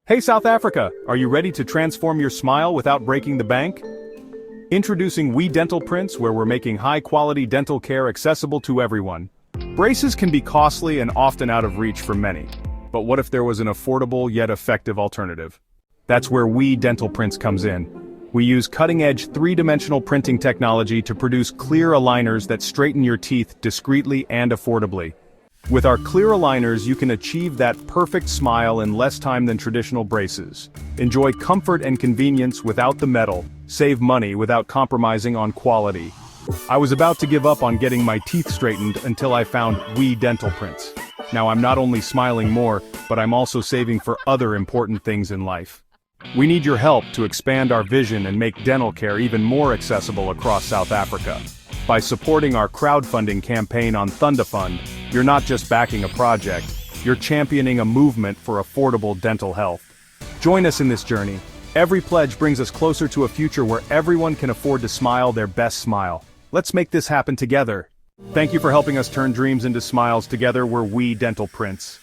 Hey South Africa, are you ready to transform your smile without breaking the bank? Introducing We Dental Prints, where we're making high-quality dental care accessible to everyone. Braces can be costly and often out of reach for many. But what if there was an affordable yet effective alternative? That's where We Dental Prints comes in. We use cutting-edge three-dimensional printing technology to produce clear aligners that straighten your teeth discreetly and affordably. With our clear aligners, you can achieve that perfect smile in less time than traditional braces. Enjoy comfort and convenience without the metal, save money without compromising on quality. I was about to give up on getting my teeth straightened until I found We Dental Prints. Now I'm not only smiling more, but I'm also saving for other important things in life. We need your help to expand our vision and make dental care even more accessible across South Africa. By supporting our crowdfunding campaign on Thundafund, you're not just backing a project, you're championing a movement for affordable dental health. Join us in this journey. Every pledge brings us closer to a future where everyone can afford to smile their best smile. Let's make this happen together. Thank you for helping us turn dreams into smiles. Together we're We Dental Prints.